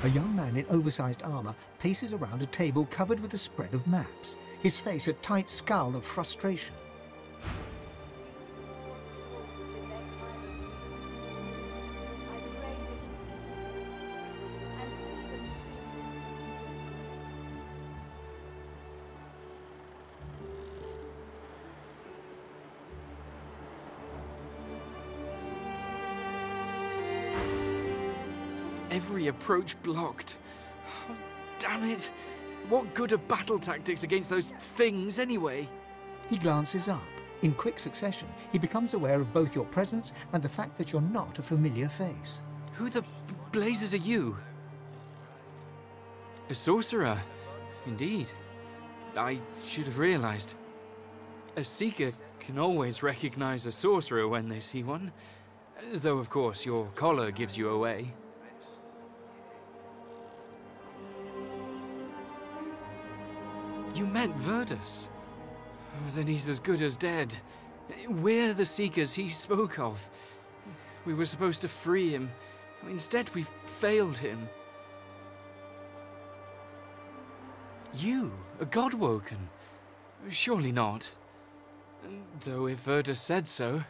A young man in oversized armor paces around a table covered with a spread of maps, his face a tight scowl of frustration. Every approach blocked. Oh, damn it! What good are battle tactics against those things, anyway? He glances up. In quick succession, he becomes aware of both your presence and the fact that you're not a familiar face. Who the blazes are you? A sorcerer, indeed. I should have realized. A seeker can always recognize a sorcerer when they see one. Though, of course, your collar gives you away. You meant Verdus. Oh, then he's as good as dead. We're the Seekers he spoke of. We were supposed to free him. Instead, we've failed him. You, a Godwoken? Surely not. Though if Verdus said so,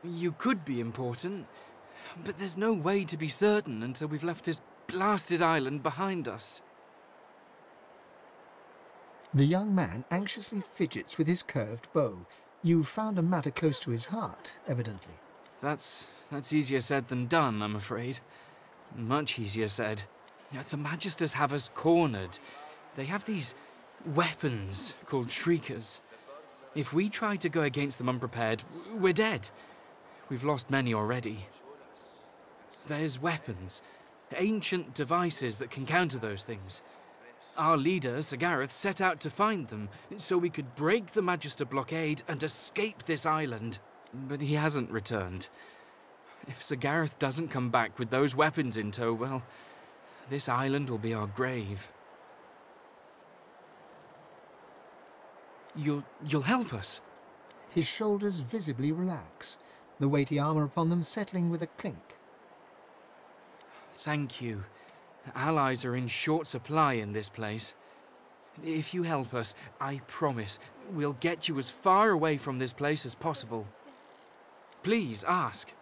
you could be important. But there's no way to be certain until we've left this blasted island behind us. The young man anxiously fidgets with his curved bow. You've found a matter close to his heart, evidently. That's easier said than done, I'm afraid. Much easier said. The Magisters have us cornered. They have these weapons called Shriekers. If we try to go against them unprepared, we're dead. We've lost many already. There's weapons, ancient devices that can counter those things. Our leader, Sir Gareth, set out to find them, so we could break the Magister blockade and escape this island. But he hasn't returned. If Sir Gareth doesn't come back with those weapons in tow, well, this island will be our grave. You'll help us? His shoulders visibly relax, the weighty armor upon them settling with a clink. Thank you. Allies are in short supply in this place. If you help us, I promise, we'll get you as far away from this place as possible. Please, ask.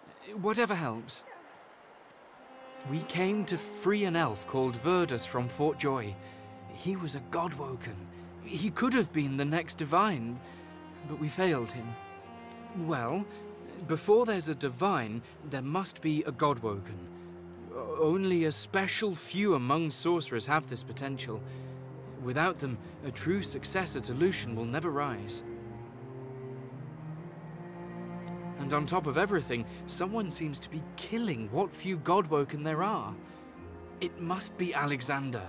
Whatever helps. We came to free an elf called Verdus from Fort Joy. He was a Godwoken. He could have been the next divine, but we failed him. Well, before there's a divine, there must be a Godwoken. Only a special few among sorcerers have this potential. Without them, a true successor to Lucian will never rise. And on top of everything, someone seems to be killing what few Godwoken there are. It must be Alexander.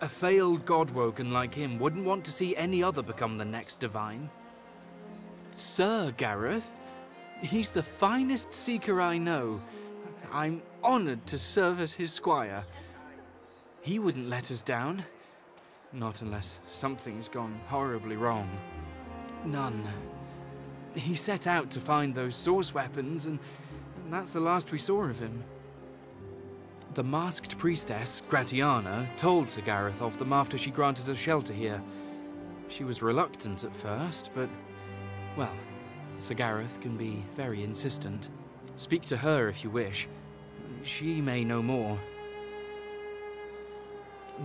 A failed Godwoken like him wouldn't want to see any other become the next divine. Sir Gareth? He's the finest seeker I know. I'm honored to serve as his squire. He wouldn't let us down. Not unless something's gone horribly wrong. None. He set out to find those source weapons, and that's the last we saw of him. The masked priestess, Gratiana, told Sir Gareth of them after she granted us shelter here. She was reluctant at first, but, well, Sir Gareth can be very insistent. Speak to her if you wish. She may know more.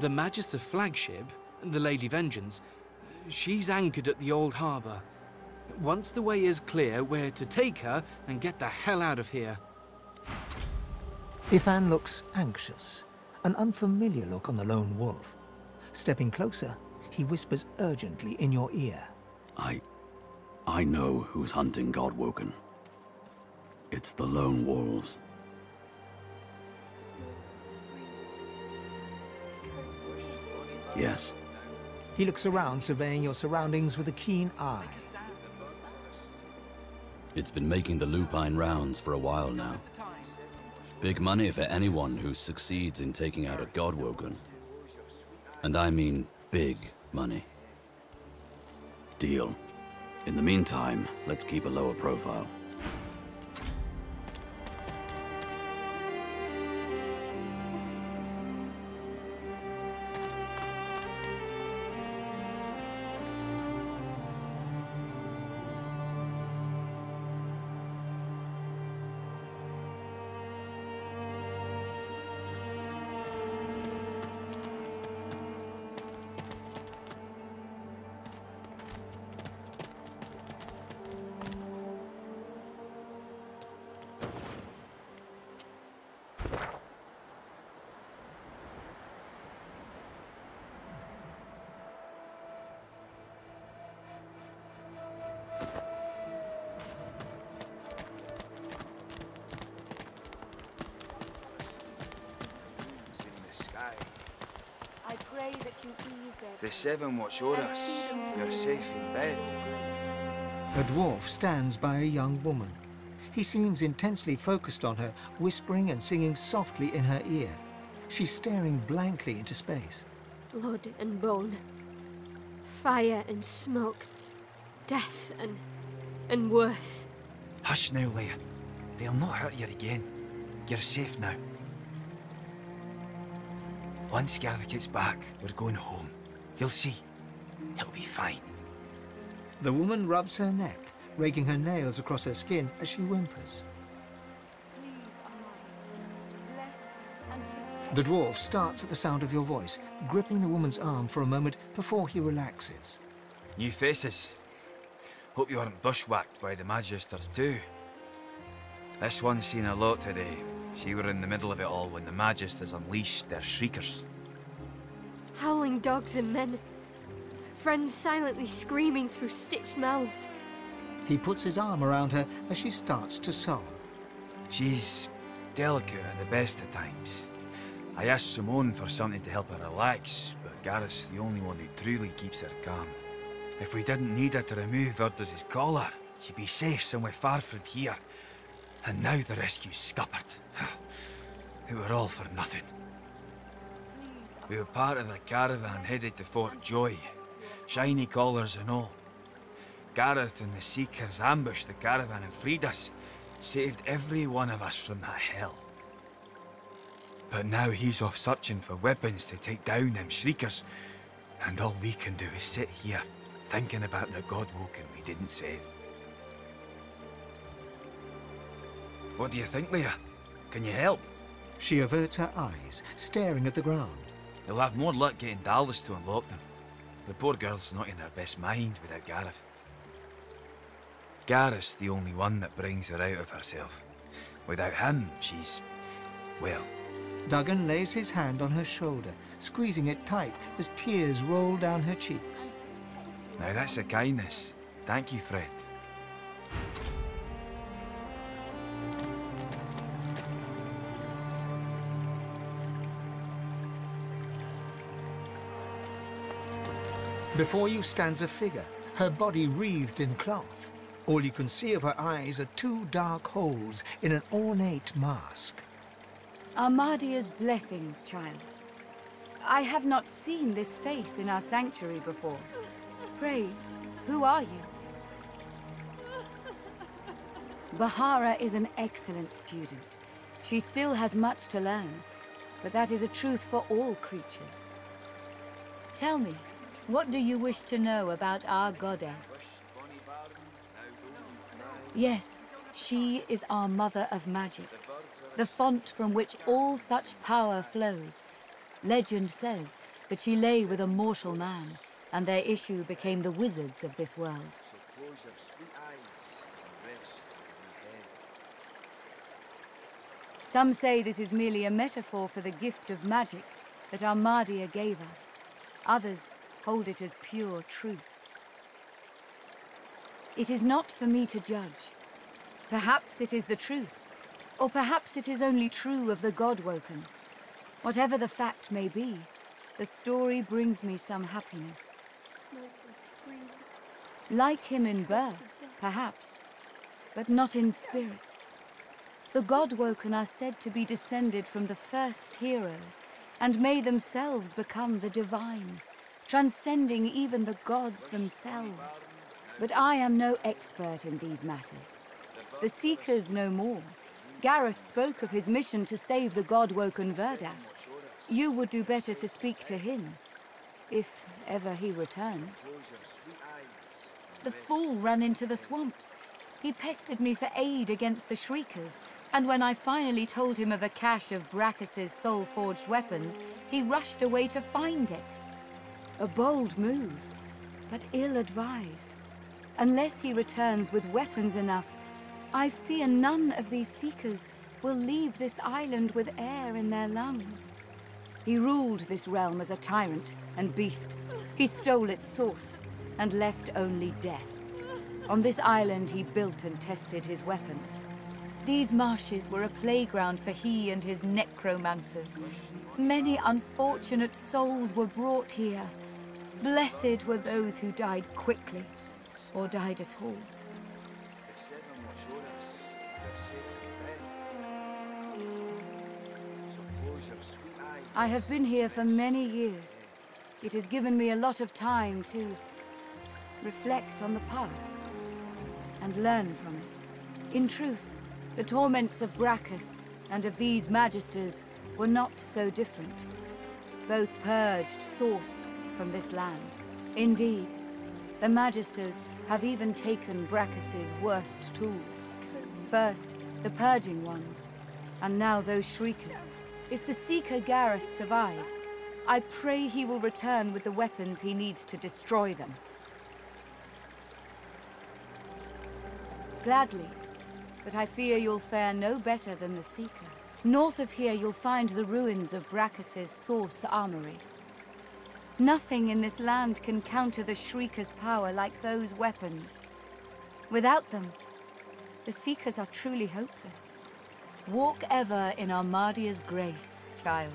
The Magister flagship, the Lady Vengeance, she's anchored at the old harbour. Once the way is clear, we're to take her and get the hell out of here. Ifan looks anxious, an unfamiliar look on the lone wolf. Stepping closer, he whispers urgently in your ear. I know who's hunting Godwoken. It's the lone wolves. Yes. He looks around, surveying your surroundings with a keen eye. It's been making the lupine rounds for a while now. Big money for anyone who succeeds in taking out a Godwoken. And I mean big money. Deal. In the meantime, let's keep a lower profile. The seven watch o'er us. You're safe in bed. A dwarf stands by a young woman. He seems intensely focused on her, whispering and singing softly in her ear. She's staring blankly into space. Blood and bone. Fire and smoke. Death and worse. Hush now, Leia. They'll not hurt you again. You're safe now. Once Gareth gets back, we're going home. You'll see. He'll be fine. The woman rubs her neck, raking her nails across her skin as she whimpers. The dwarf starts at the sound of your voice, gripping the woman's arm for a moment before he relaxes. New faces. Hope you aren't bushwhacked by the Magisters too. This one's seen a lot today. She were in the middle of it all when the Magisters unleashed their shriekers. Howling dogs and men. Friends silently screaming through stitched mouths. He puts his arm around her as she starts to sob. She's delicate at the best of times. I asked Simone for something to help her relax, but Gareth's the only one who truly keeps her calm. If we didn't need her to remove Urdus's collar, she'd be safe somewhere far from here. And now the rescue's scuppered. It were all for nothing. We were part of the caravan headed to Fort Joy, shiny collars and all. Gareth and the Seekers ambushed the caravan and freed us, saved every one of us from that hell. But now he's off searching for weapons to take down them shriekers, and all we can do is sit here, thinking about the Godwoken we didn't save. What do you think, Leia? Can you help? She averts her eyes, staring at the ground. You'll have more luck getting Dallas to unlock them. The poor girl's not in her best mind without Gareth. Gareth's the only one that brings her out of herself. Without him, she's... well... Duggan lays his hand on her shoulder, squeezing it tight as tears roll down her cheeks. Now that's a kindness. Thank you, friend. Before you stands a figure, her body wreathed in cloth. All you can see of her eyes are two dark holes in an ornate mask. Armadia's blessings, child. I have not seen this face in our sanctuary before. Pray, who are you? Bahara is an excellent student. She still has much to learn, but that is a truth for all creatures. Tell me, what do you wish to know about our goddess? Yes, she is our mother of magic, the font from which all such power flows. Legend says that she lay with a mortal man, and their issue became the wizards of this world. Some say this is merely a metaphor for the gift of magic that Armadia gave us. Others hold it as pure truth. It is not for me to judge. Perhaps it is the truth, or perhaps it is only true of the Godwoken. Whatever the fact may be, the story brings me some happiness. Like him in birth, perhaps, but not in spirit. The Godwoken are said to be descended from the first heroes, and may themselves become the divine, transcending even the gods themselves. But I am no expert in these matters. The Seekers know more. Gareth spoke of his mission to save the Godwoken Verdas. You would do better to speak to him, if ever he returns. The fool ran into the swamps. He pestered me for aid against the Shriekers, and when I finally told him of a cache of Brachus's soul-forged weapons, he rushed away to find it. A bold move, but ill-advised. Unless he returns with weapons enough, I fear none of these Seekers will leave this island with air in their lungs. He ruled this realm as a tyrant and beast. He stole its source and left only death. On this island he built and tested his weapons. These marshes were a playground for he and his necromancers. Many unfortunate souls were brought here. Blessed were those who died quickly, or died at all. I have been here for many years. It has given me a lot of time to reflect on the past and learn from it. In truth, the torments of Brachus and of these magisters were not so different. Both purged source from this land. Indeed, the magisters have even taken Brachus's worst tools. First, the purging ones, and now those shriekers. If the Seeker Gareth survives, I pray he will return with the weapons he needs to destroy them. Gladly, but I fear you'll fare no better than the Seeker. North of here you'll find the ruins of Brachus's source armory. Nothing in this land can counter the Shrieker's power like those weapons. Without them, the Seekers are truly hopeless. Walk ever in Armadia's grace, child.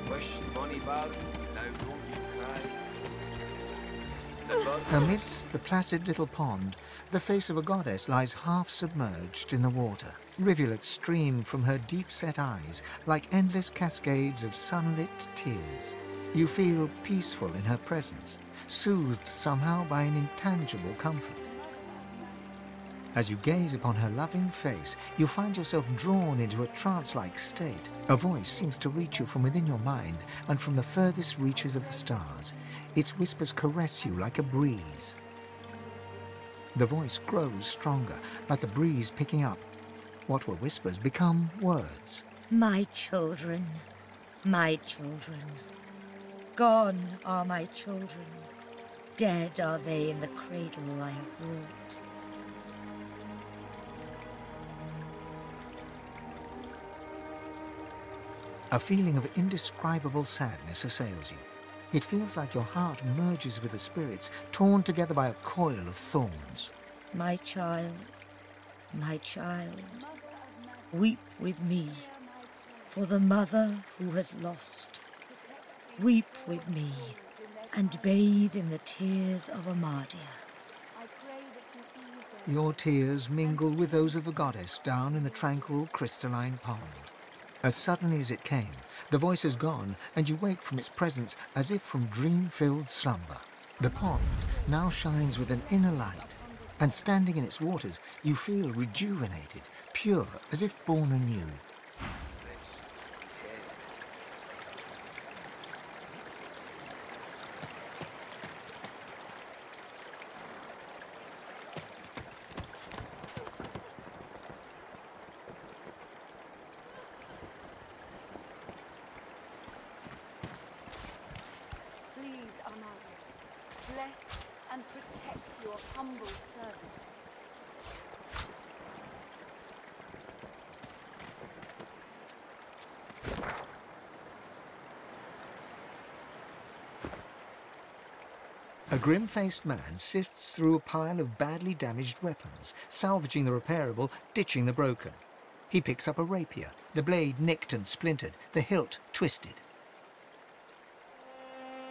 Wish the money back, now don't you cry. Amidst the placid little pond, the face of a goddess lies half submerged in the water. Rivulets stream from her deep-set eyes like endless cascades of sunlit tears. You feel peaceful in her presence, soothed somehow by an intangible comfort. As you gaze upon her loving face, you find yourself drawn into a trance-like state. A voice seems to reach you from within your mind and from the furthest reaches of the stars. Its whispers caress you like a breeze. The voice grows stronger, like the breeze picking up. What were whispers become words. My children, gone are my children. Dead are they in the cradle I have wrought. A feeling of indescribable sadness assails you. It feels like your heart merges with the spirits, torn together by a coil of thorns. My child, weep with me for the mother who has lost. Weep with me and bathe in the tears of Armadia. Your tears mingle with those of the goddess down in the tranquil crystalline pond. As suddenly as it came, the voice is gone, and you wake from its presence as if from dream-filled slumber. The pond now shines with an inner light, and standing in its waters, you feel rejuvenated, pure, as if born anew. Bless and protect your humble servant. A grim-faced man sifts through a pile of badly damaged weapons, salvaging the repairable, ditching the broken. He picks up a rapier, the blade nicked and splintered, the hilt twisted.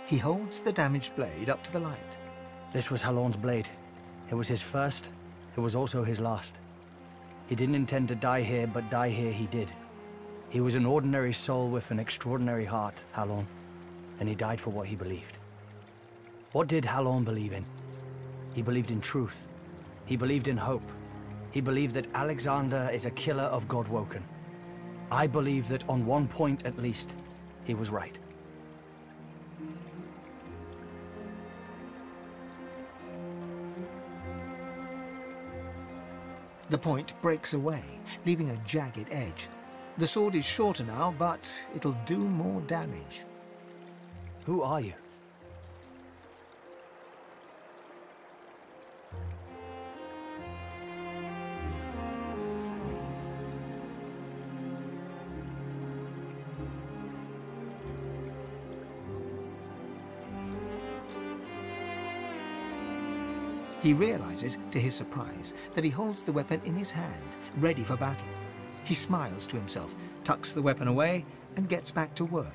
He holds the damaged blade up to the light. This was Halorn's blade. It was his first. It was also his last. He didn't intend to die here, but die here he did. He was an ordinary soul with an extraordinary heart, Halorn, and he died for what he believed. What did Halorn believe in? He believed in truth. He believed in hope. He believed that Alexander is a killer of Godwoken. I believe that on one point at least, he was right. The point breaks away, leaving a jagged edge. The sword is shorter now, but it'll do more damage. Who are you? He realizes, to his surprise, that he holds the weapon in his hand, ready for battle. He smiles to himself, tucks the weapon away, and gets back to work.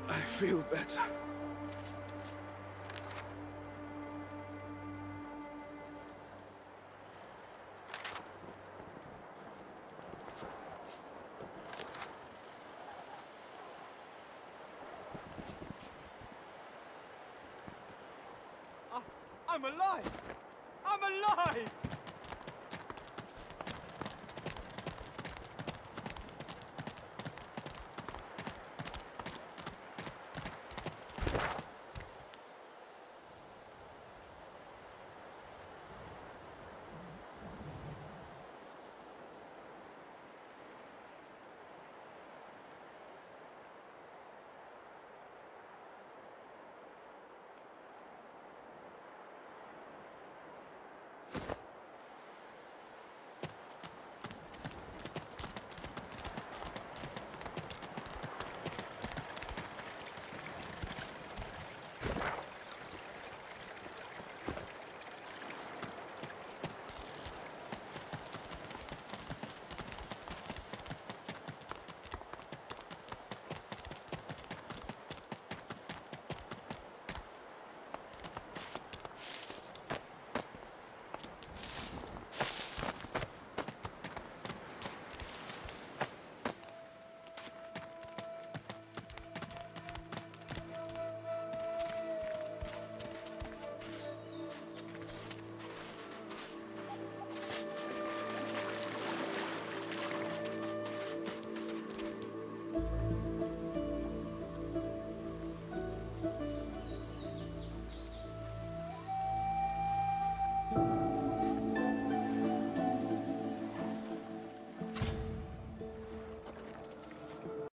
I feel better. I'm alive! I'm alive!